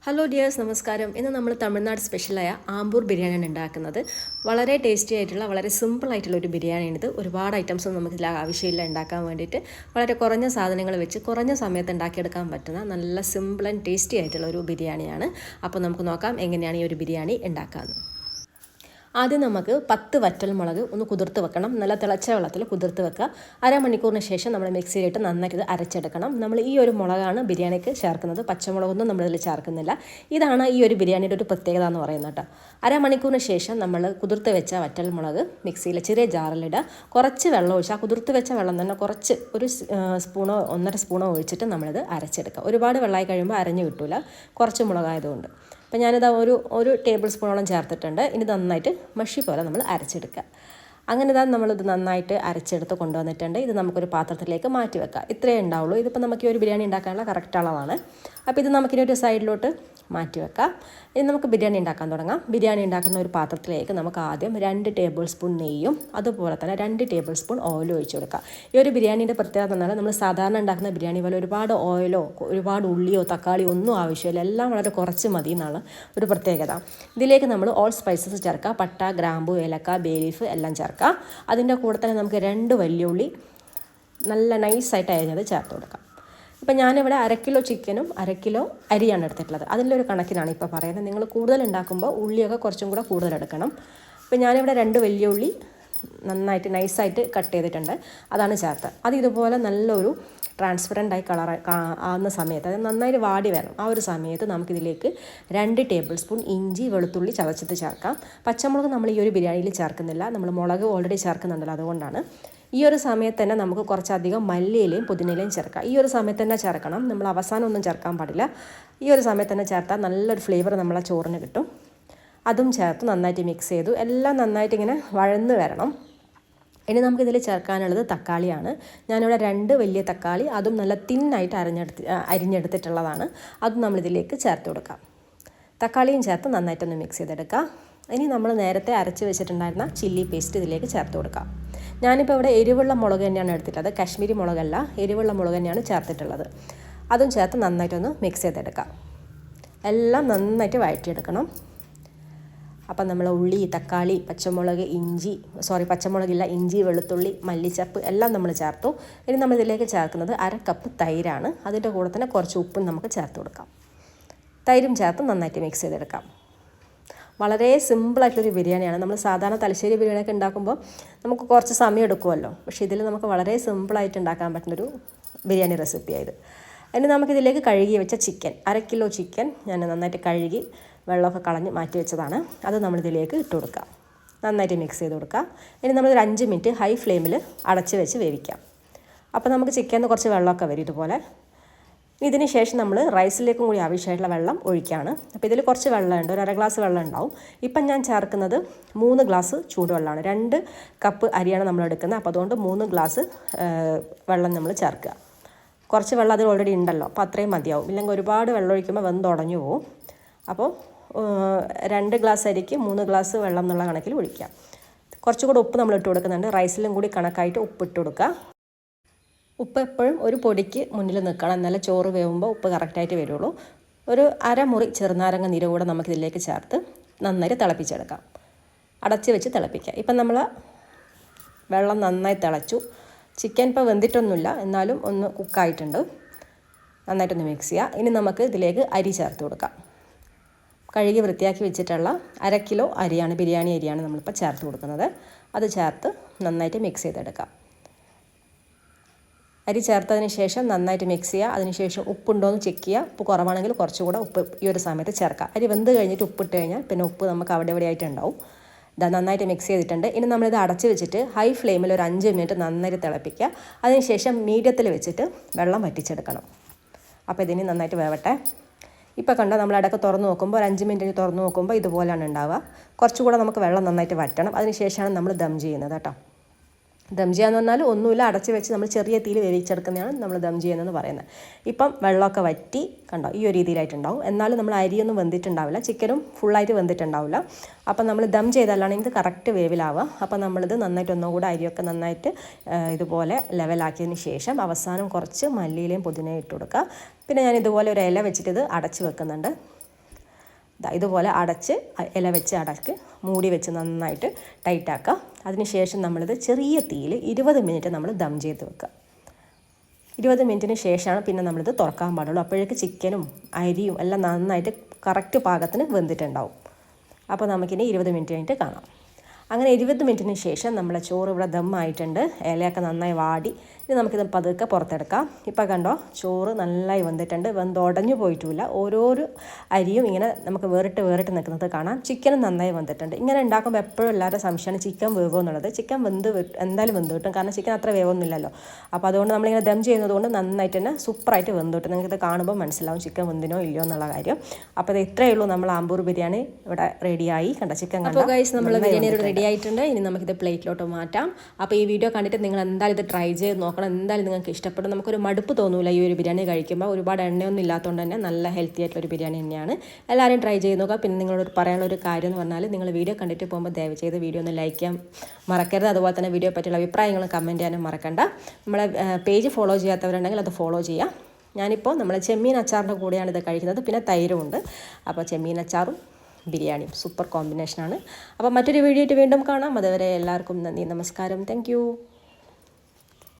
Hello dears, നമസ്കാരം. ഇന്ന് നമ്മൾ തമിഴ്നാട് സ്പെഷ്യലായ ആമ്പൂർ ബിരിയാണിയാണ് ഉണ്ടാക്കുന്നത്. വളരെ ടേസ്റ്റി ആയിട്ടുള്ള വളരെ സിമ്പിൾ ആയിട്ടുള്ള ഒരു ബിരിയാണിയാണിത്. ഒരുപാട് ഐറ്റംസ് നമുക്ക് ഇതിൽ ആവശ്യമില്ല ഉണ്ടാക്കാൻ വേണ്ടിയിട്ട്. വളരെ കുറഞ്ഞ സാധനങ്ങൾ വെച്ച് കുറഞ്ഞ സമയത്ത് ഉണ്ടാക്കിയെടുക്കാൻ പറ്റുന്ന നല്ല സിമ്പിൾ ആൻഡ് ടേസ്റ്റി ആയിട്ടുള്ള ഒരു ബിരിയാണിയാണ്. അപ്പോൾ നമുക്ക് നോക്കാം എങ്ങനെയാണ് ഈ ഒരു ബിരിയാണി ഉണ്ടാക്കാമെന്ന്. ആദ്യം നമുക്ക് 10 വറ്റൽമുളക് ഒന്ന് കുതിർത്ത് വെക്കണം. നല്ല തിളച്ച വെള്ളത്തിൽ കുതിർത്ത് വെക്കുക. അരമണിക്കൂറിന് ശേഷം നമ്മൾ മിക്സിയിലിട്ട് നന്നായിട്ട് ഇത് അരച്ചെടുക്കണം. നമ്മൾ ഈ ഒരു മുളകാണ് ബിരിയാണിക്ക് ചേർക്കുന്നത്, പച്ചമുളകൊന്നും നമ്മളിതിൽ ചേർക്കുന്നില്ല. ഇതാണ് ഈ ഒരു ബിരിയാണിയുടെ ഒരു പ്രത്യേകത എന്ന് പറയുന്നത് കേട്ടോ. അരമണിക്കൂറിന് ശേഷം നമ്മൾ കുതിർത്ത് വെച്ച വറ്റൽമുളക് മിക്സിയിൽ ചെറിയ ജാറിലിടുക. കുറച്ച് വെള്ളം ഒഴിച്ച്, ആ കുതിർത്ത് വെച്ച വെള്ളം തന്നെ കുറച്ച് ഒരു സ്പൂണോ 1.5 സ്പൂണോ ഒഴിച്ചിട്ട് നമ്മളിത് അരച്ചെടുക്കുക. ഒരുപാട് വെള്ളമായി കഴിയുമ്പോൾ അരഞ്ഞു കിട്ടില്ല, കുറച്ച് മുളകായതുകൊണ്ട്. അപ്പോൾ ഞാനിത് ഒരു ടേബിൾ സ്പൂണോളം ചേർത്തിട്ടുണ്ട്. ഇനി നന്നായിട്ട് മഷി പോലെ നമ്മൾ അരച്ചെടുക്കുക. അങ്ങനെ നമ്മളിത് നന്നായിട്ട് അരച്ചെടുത്ത് കൊണ്ടുവന്നിട്ടുണ്ട്. ഇത് നമുക്കൊരു പാത്രത്തിലേക്ക് മാറ്റി വെക്കാം. ഇത്രയേ ഉണ്ടാവുള്ളൂ. ഇതിപ്പോൾ നമുക്ക് ഈ ഒരു ബിരിയാണി ഉണ്ടാക്കാനുള്ള കറക്റ്റ് അളവാണ്. അപ്പോൾ ഇത് നമുക്കിനി ഒരു സൈഡിലോട്ട് മാറ്റി വെക്കാം. ഇനി നമുക്ക് ബിരിയാണി ഉണ്ടാക്കാൻ തുടങ്ങാം. ബിരിയാണി ഉണ്ടാക്കുന്ന ഒരു പാത്രത്തിലേക്ക് നമുക്ക് ആദ്യം 2 ടേബിൾ സ്പൂൺ നെയ്യും അതുപോലെ തന്നെ 2 ടേബിൾ സ്പൂൺ ഓയിലും ഒഴിച്ച് കൊടുക്കാം. ഈ ഒരു ബിരിയാണീൻ്റെ പ്രത്യേകത എന്ന് പറഞ്ഞാൽ നമ്മൾ സാധാരണ ഉണ്ടാക്കുന്ന ബിരിയാണി പോലെ ഒരുപാട് ഓയിലോ ഒരുപാട് ഉള്ളിയോ തക്കാളിയോ ഒന്നും ആവശ്യമില്ല. എല്ലാം വളരെ കുറച്ച് മതി എന്നാണ് ഒരു പ്രത്യേകത. ഇതിലേക്ക് നമ്മൾ ഓൾ സ്പൈസസ് ചേർക്കുക. പട്ട, ഗ്രാമ്പു, ഏലക്ക, ബേ ലീഫ് എല്ലാം ചേർക്കുക. അതിൻ്റെ കൂടെ തന്നെ നമുക്ക് 2 വലിയ ഉള്ളി നല്ല നൈസായിട്ട് അരിഞ്ഞത് ചേർത്ത് കൊടുക്കാം. ഇപ്പം ഞാനിവിടെ 1 കിലോ ചിക്കനും 1 കിലോ അരിയാണ് എടുത്തിട്ടുള്ളത്. അതിലൊരു കണക്കിനാണ് ഇപ്പോൾ പറയുന്നത്. നിങ്ങൾ കൂടുതൽ ഉണ്ടാക്കുമ്പോൾ ഉള്ളിയൊക്കെ കുറച്ചും കൂടെ കൂടുതൽ എടുക്കണം. ഇപ്പം ഞാനിവിടെ 2 വലിയ ഉള്ളി നന്നായിട്ട് നൈസായിട്ട് കട്ട് ചെയ്തിട്ടുണ്ട്, അതാണ് ചേർത്ത്. അത് ഇതുപോലെ നല്ലൊരു ട്രാൻസ്പെറൻ്റായി കളർ ആകുന്ന സമയത്ത്, അത് നന്നായിട്ട് വാടി വരണം. ആ ഒരു സമയത്ത് നമുക്കിതിലേക്ക് 2 ടേബിൾ സ്പൂൺ ഇഞ്ചി വെളുത്തുള്ളി ചതച്ചിട്ട് ചേർക്കാം. പച്ചമുളക് നമ്മൾ ഈ ഒരു ബിരിയാണിയിൽ ചേർക്കുന്നില്ല, നമ്മൾ മുളക് ഓൾറെഡി ചേർക്കുന്നുണ്ടല്ലോ, അതുകൊണ്ടാണ്. ഈ ഒരു സമയത്ത് തന്നെ നമുക്ക് കുറച്ചധികം മല്ലിയിലയും പുതിനയിലയും ചേർക്കാം. ഈ ഒരു സമയത്ത് തന്നെ ചേർക്കണം, നമ്മൾ അവസാനം ഒന്നും ചേർക്കാൻ പാടില്ല. ഈ ഒരു സമയത്ത് തന്നെ ചേർത്താൽ നല്ലൊരു ഫ്ലേവർ നമ്മളെ ചോറിന് കിട്ടും. അതും ചേർത്ത് നന്നായിട്ട് മിക്സ് ചെയ്തു. എല്ലാം നന്നായിട്ട് ഇങ്ങനെ വഴന്ന് വരണം. ഇനി നമുക്കിതിൽ ചേർക്കാനുള്ളത് തക്കാളിയാണ്. ഞാനിവിടെ 2 വലിയ തക്കാളി, അതും നല്ല തിന്നായിട്ട് അരിഞ്ഞെടുത്തിട്ടുള്ളതാണ്. അതും നമ്മളിതിലേക്ക് ചേർത്ത് കൊടുക്കാം. തക്കാളിയും ചേർത്ത് നന്നായിട്ടൊന്ന് മിക്സ് ചെയ്തെടുക്കാം. ഇനി നമ്മൾ നേരത്തെ അരച്ച് വെച്ചിട്ടുണ്ടായിരുന്ന ചില്ലി പേസ്റ്റ് ഇതിലേക്ക് ചേർത്ത് കൊടുക്കാം. ഞാനിപ്പോൾ ഇവിടെ എരിവുള്ള മുളക് തന്നെയാണ് എടുത്തിട്ടുള്ളത്, കാശ്മീരി മുളകല്ല, എരിവുള്ള മുളക് തന്നെയാണ് ചേർത്തിട്ടുള്ളത്. അതും ചേർത്ത് നന്നായിട്ടൊന്ന് മിക്സ് ചെയ്തെടുക്കാം. എല്ലാം നന്നായിട്ട് വഴറ്റിയെടുക്കണം. അപ്പം നമ്മൾ ഉള്ളി, തക്കാളി, പച്ചമുളകില്ല, ഇഞ്ചി, വെളുത്തുള്ളി, മല്ലിച്ചപ്പ് എല്ലാം നമ്മൾ ചേർത്തു. ഇനി നമ്മളിതിലേക്ക് ചേർക്കുന്നത് 1/2 കപ്പ് തൈരാണ്. അതിൻ്റെ കൂടെ തന്നെ കുറച്ച് ഉപ്പും നമുക്ക് ചേർത്ത് കൊടുക്കാം. തൈരും ചേർത്ത് നന്നായിട്ട് മിക്സ് ചെയ്തെടുക്കാം. വളരെ സിമ്പിളായിട്ടൊരു ബിരിയാണിയാണ്. നമ്മൾ സാധാരണ തലശ്ശേരി ബിരിയാണിയൊക്കെ ഉണ്ടാക്കുമ്പോൾ നമുക്ക് കുറച്ച് സമയം എടുക്കുമല്ലോ, പക്ഷേ ഇതിൽ നമുക്ക് വളരെ സിമ്പിളായിട്ട് ഉണ്ടാക്കാൻ പറ്റുന്നൊരു ബിരിയാണി റെസിപ്പിയായത്. ഇനി നമുക്കിതിലേക്ക് കഴുകി വെച്ച ചിക്കൻ, 1/2 കിലോ ചിക്കൻ ഞാൻ നന്നായിട്ട് കഴുകി വെള്ളമൊക്കെ കളഞ്ഞ് മാറ്റി വെച്ചതാണ്. അത് നമ്മളിതിലേക്ക് ഇട്ട് കൊടുക്കാം. നന്നായിട്ട് മിക്സ് ചെയ്ത് കൊടുക്കാം. ഇനി നമ്മളൊരു 5 മിനിറ്റ് ഹൈ ഫ്ലെയിമിൽ അടച്ച് വെച്ച് വേവിക്കാം. അപ്പോൾ നമുക്ക് ചിക്കനിൽ കുറച്ച് വെള്ളമൊക്കെ വരും ഇതുപോലെ. ഇതിന് ശേഷം നമ്മൾ റൈസിലേക്കും കൂടി ആവശ്യമായിട്ടുള്ള വെള്ളം ഒഴിക്കുകയാണ്. അപ്പോൾ ഇതിൽ കുറച്ച് വെള്ളമുണ്ട്, ഒരു 1/2 ഗ്ലാസ് വെള്ളം ഉണ്ടാവും. ഇപ്പം ഞാൻ ചേർക്കുന്നത് 3 ഗ്ലാസ് ചൂടുവെള്ളമാണ്. 2 കപ്പ് അരിയാണ് നമ്മൾ എടുക്കുന്നത്, അപ്പോൾ അതുകൊണ്ട് 3 ഗ്ലാസ് വെള്ളം നമ്മൾ ചേർക്കുക. കുറച്ച് വെള്ളം അതിൽ ഓൾറെഡി ഉണ്ടല്ലോ, അപ്പോൾ അത്രയും മതിയാവും. ഇല്ലെങ്കിൽ ഒരുപാട് വെള്ളം ഒഴിക്കുമ്പോൾ വെന്തുടഞ്ഞു പോവും. അപ്പോൾ 2 ഗ്ലാസ് അരിക്ക് 3 ഗ്ലാസ് വെള്ളം എന്നുള്ള കണക്കിൽ ഒഴിക്കാം. കുറച്ചുകൂടെ ഉപ്പ് നമ്മൾ ഇട്ട് കൊടുക്കുന്നുണ്ട്. റൈസിലും കൂടി കണക്കായിട്ട് ഉപ്പ് ഇട്ട് കൊടുക്കുക. ഉപ്പ് എപ്പോഴും ഒരു പൊടിക്ക് മുന്നിൽ നിൽക്കണം, എന്നാലേ ചോറ് വേവുമ്പോൾ ഉപ്പ് കറക്റ്റായിട്ട് വരുള്ളൂ. ഒരു 1/2 മുറി ചെറുനാരങ്ങ നീര് കൂടെ നമുക്കിതിലേക്ക് ചേർത്ത് നന്നായിട്ട് തിളപ്പിച്ചെടുക്കാം. അടച്ച് വെച്ച് തിളപ്പിക്കാം. ഇപ്പം നമ്മൾ വെള്ളം നന്നായി തിളച്ചു. ചിക്കൻ ഇപ്പോൾ വെന്തിട്ടൊന്നുമില്ല, എന്നാലും ഒന്ന് കുക്കായിട്ടുണ്ട്. നന്നായിട്ടൊന്ന് മിക്സ് ചെയ്യുക. ഇനി നമുക്ക് ഇതിലേക്ക് അരി ചേർത്ത് കൊടുക്കാം. കഴുകി വൃത്തിയാക്കി വെച്ചിട്ടുള്ള 1/2 കിലോ അരിയാണ്, ബിരിയാണി അരിയാണ് നമ്മളിപ്പോൾ ചേർത്ത് കൊടുക്കുന്നത്. അത് ചേർത്ത് നന്നായിട്ട് മിക്സ് ചെയ്തെടുക്കാം. അരി ചേർത്തതിന് ശേഷം നന്നായിട്ട് മിക്സ് ചെയ്യുക. അതിനുശേഷം ഉപ്പുണ്ടോ എന്ന് ചെക്ക് ചെയ്യുക. ഉപ്പ് കുറവാണെങ്കിൽ കുറച്ചുകൂടെ ഉപ്പ് ഈ ഒരു സമയത്ത് ചേർക്കുക. അരി വെന്ത് കഴിഞ്ഞിട്ട് ഉപ്പിട്ട് കഴിഞ്ഞാൽ പിന്നെ ഉപ്പ് നമുക്ക് അവിടെ ആയിട്ടുണ്ടാവും. ഇത് നന്നായിട്ട് മിക്സ് ചെയ്തിട്ടുണ്ട്. ഇനി നമ്മളിത് അടച്ച് വെച്ചിട്ട് ഹൈ ഫ്ലെയിമിൽ ഒരു 5 മിനിറ്റ് നന്നായിട്ട് തിളപ്പിക്കുക. അതിനുശേഷം മീഡിയത്തിൽ വെച്ചിട്ട് വെള്ളം വറ്റിച്ചെടുക്കണം. അപ്പോൾ ഇതിന് നന്നായിട്ട് വേവട്ടെ. ഇപ്പോൾ കണ്ടോ, നമ്മൾ ഇടയ്ക്ക് തുറന്ന് നോക്കുമ്പോൾ ഒരു 5 മിനിറ്റ് തുറന്ന് നോക്കുമ്പോൾ ഇതുപോലെയാണ് ഉണ്ടാവുക. കുറച്ചുകൂടെ നമുക്ക് വെള്ളം നന്നായിട്ട് വറ്റണം. അതിനുശേഷമാണ് നമ്മൾ ദം ചെയ്യുന്നത് കേട്ടോ. ദം ചെയ്യാന്ന് പറഞ്ഞാൽ ഒന്നുമില്ല, അടച്ച് വെച്ച് നമ്മൾ ചെറിയ തീയിൽ വേവിച്ചെടുക്കുന്നതാണ് നമ്മൾ ദം ചെയ്യുന്നതെന്ന് പറയുന്നത്. ഇപ്പം വെള്ളമൊക്കെ വറ്റി കണ്ടോ, ഈ ഒരു രീതിയിലായിട്ടുണ്ടാവും. എന്നാലും നമ്മൾ അരിയൊന്നും വെന്തിട്ടുണ്ടാവില്ല, ചിക്കനും ഫുള്ളായിട്ട് വെന്തിട്ടുണ്ടാവില്ല. അപ്പം നമ്മൾ ദം ചെയ്താലാണ് ഇത് കറക്റ്റ് വേവിലാവുക. അപ്പം നമ്മളിത് നന്നായിട്ട് ഒന്നുകൂടെ അരിയൊക്കെ നന്നായിട്ട് ഇതുപോലെ ലെവലാക്കിയതിന് ശേഷം അവസാനം കുറച്ച് മല്ലിയിലയും പുതിനയും ഇട്ട് കൊടുക്കുക. പിന്നെ ഞാൻ ഇതുപോലെ ഒരു ഇല വെച്ചിട്ട് ഇത് അടച്ച് വെക്കുന്നുണ്ട്. ഇതുപോലെ അടച്ച് ഇല വെച്ച് അടച്ച് മൂടി വെച്ച് നന്നായിട്ട് ടൈറ്റാക്കുക. അതിനുശേഷം നമ്മളിത് ചെറിയ തീയിൽ 20 മിനിറ്റ് നമ്മൾ ദം ചെയ്ത് വെക്കുക. 20 മിനിറ്റിന് ശേഷമാണ് പിന്നെ നമ്മളിത് തുറക്കാൻ പാടുള്ളൂ. അപ്പോഴേക്ക് ചിക്കനും അരിയും എല്ലാം നന്നായിട്ട് കറക്റ്റ് പാകത്തിന് വെന്തിട്ടുണ്ടാവും. അപ്പോൾ നമുക്കിനി 20 മിനിറ്റ് കഴിഞ്ഞിട്ട് കാണാം. അങ്ങനെ 20 മിനിറ്റിന് ശേഷം നമ്മളെ ചോറ് ഇവിടെ ദമ്മായിട്ടുണ്ട്. ഇലയൊക്കെ നന്നായി വാടി. ഇനി നമുക്കിത് പതുക്കെ പുറത്തെടുക്കാം. ഇപ്പോൾ കണ്ടോ, ചോറ് നന്നായി വെന്തിട്ടുണ്ട്. ഉടഞ്ഞു പോയിട്ടില്ല. ഓരോരോ അരിയും ഇങ്ങനെ നമുക്ക് വേറിട്ട് നിൽക്കുന്നത് കാണാം. ചിക്കനും നന്നായി വെന്തിട്ടുണ്ട്. ഇങ്ങനെ ഉണ്ടാക്കുമ്പോൾ എപ്പോഴും എല്ലാവരുടെ സംശയമാണ് ചിക്കൻ വേവോ എന്നുള്ളത്. ചിക്കൻ എന്തായാലും വെന്ത് കിട്ടും, കാരണം ചിക്കൻ അത്ര വേവൊന്നുമില്ലല്ലോ. അപ്പോൾ അതുകൊണ്ട് നമ്മളിങ്ങനെ ദം ചെയ്യുന്നത് കൊണ്ട് നന്നായിട്ട് തന്നെ സൂപ്പറായിട്ട് വെന്ത് കിട്ടും. നിങ്ങൾക്കിത് കാണുമ്പോൾ മനസ്സിലാവും ചിക്കൻ വെന്തിനോ ഇല്ലയോ എന്നുള്ള കാര്യം. അപ്പോൾ ഇത് ഇത്രയേ ഉള്ളൂ, നമ്മൾ ആമ്പൂർ ബിരിയാണി ഇവിടെ റെഡിയായി. കണ്ട ചിക്കൻ കണ്ടോ. അപ്പോൾ ഗൈസ്, നമ്മൾ ബിരിയാണി റെഡി ആയിട്ടുണ്ട്. ഇനി നമുക്കിത് പ്ലേറ്റിലോട്ട് മാറ്റാം. അപ്പോൾ ഈ വീഡിയോ കണ്ടിട്ട് നിങ്ങൾ എന്തായാലും ഇത് ട്രൈ ചെയ്ത് നോക്കണം. എന്തായാലും നിങ്ങൾക്ക് ഇഷ്ടപ്പെടും. നമുക്കൊരു മടുപ്പ് തോന്നില്ല ഈ ഒരു ബിരിയാണി കഴിക്കുമ്പോൾ. ഒരുപാട് എണ്ണയൊന്നും ഇല്ലാത്തതുകൊണ്ട് തന്നെ നല്ല ഹെൽത്തി ആയിട്ടുള്ള ഒരു ബിരിയാണി തന്നെയാണ്. എല്ലാവരും ട്രൈ ചെയ്ത് നോക്കുക. പിന്നെ നിങ്ങളോട് പറയാനുള്ള ഒരു കാര്യം എന്ന് പറഞ്ഞാൽ, നിങ്ങൾ വീഡിയോ കണ്ടിട്ട് പോകുമ്പോൾ ദയവ് ചെയ്ത് വീഡിയോ ഒന്ന് ലൈക്ക് ചെയ്യാൻ മറക്കരുത്. അതുപോലെ തന്നെ വീഡിയോ പറ്റിയുള്ള അഭിപ്രായങ്ങൾ കമൻറ്റ് ചെയ്യാനും മറക്കണ്ട. നമ്മളെ പേജ് ഫോളോ ചെയ്യാത്തവരുണ്ടെങ്കിൽ അത് ഫോളോ ചെയ്യാം. ഞാനിപ്പോൾ നമ്മളെ ചെമ്മീൻ അച്ചാറിൻ്റെ കൂടെയാണ് ഇത് കഴിക്കുന്നത്. പിന്നെ തൈരുമുണ്ട്. അപ്പോൾ ചെമ്മീൻ അച്ചാറും ബിരിയാണിയും സൂപ്പർ കോമ്പിനേഷനാണ്. അപ്പോൾ മറ്റൊരു വീഡിയോ ആയിട്ട് വീണ്ടും കാണാം. അതുവരെ എല്ലാവർക്കും നന്ദി, നമസ്കാരം, താങ്ക്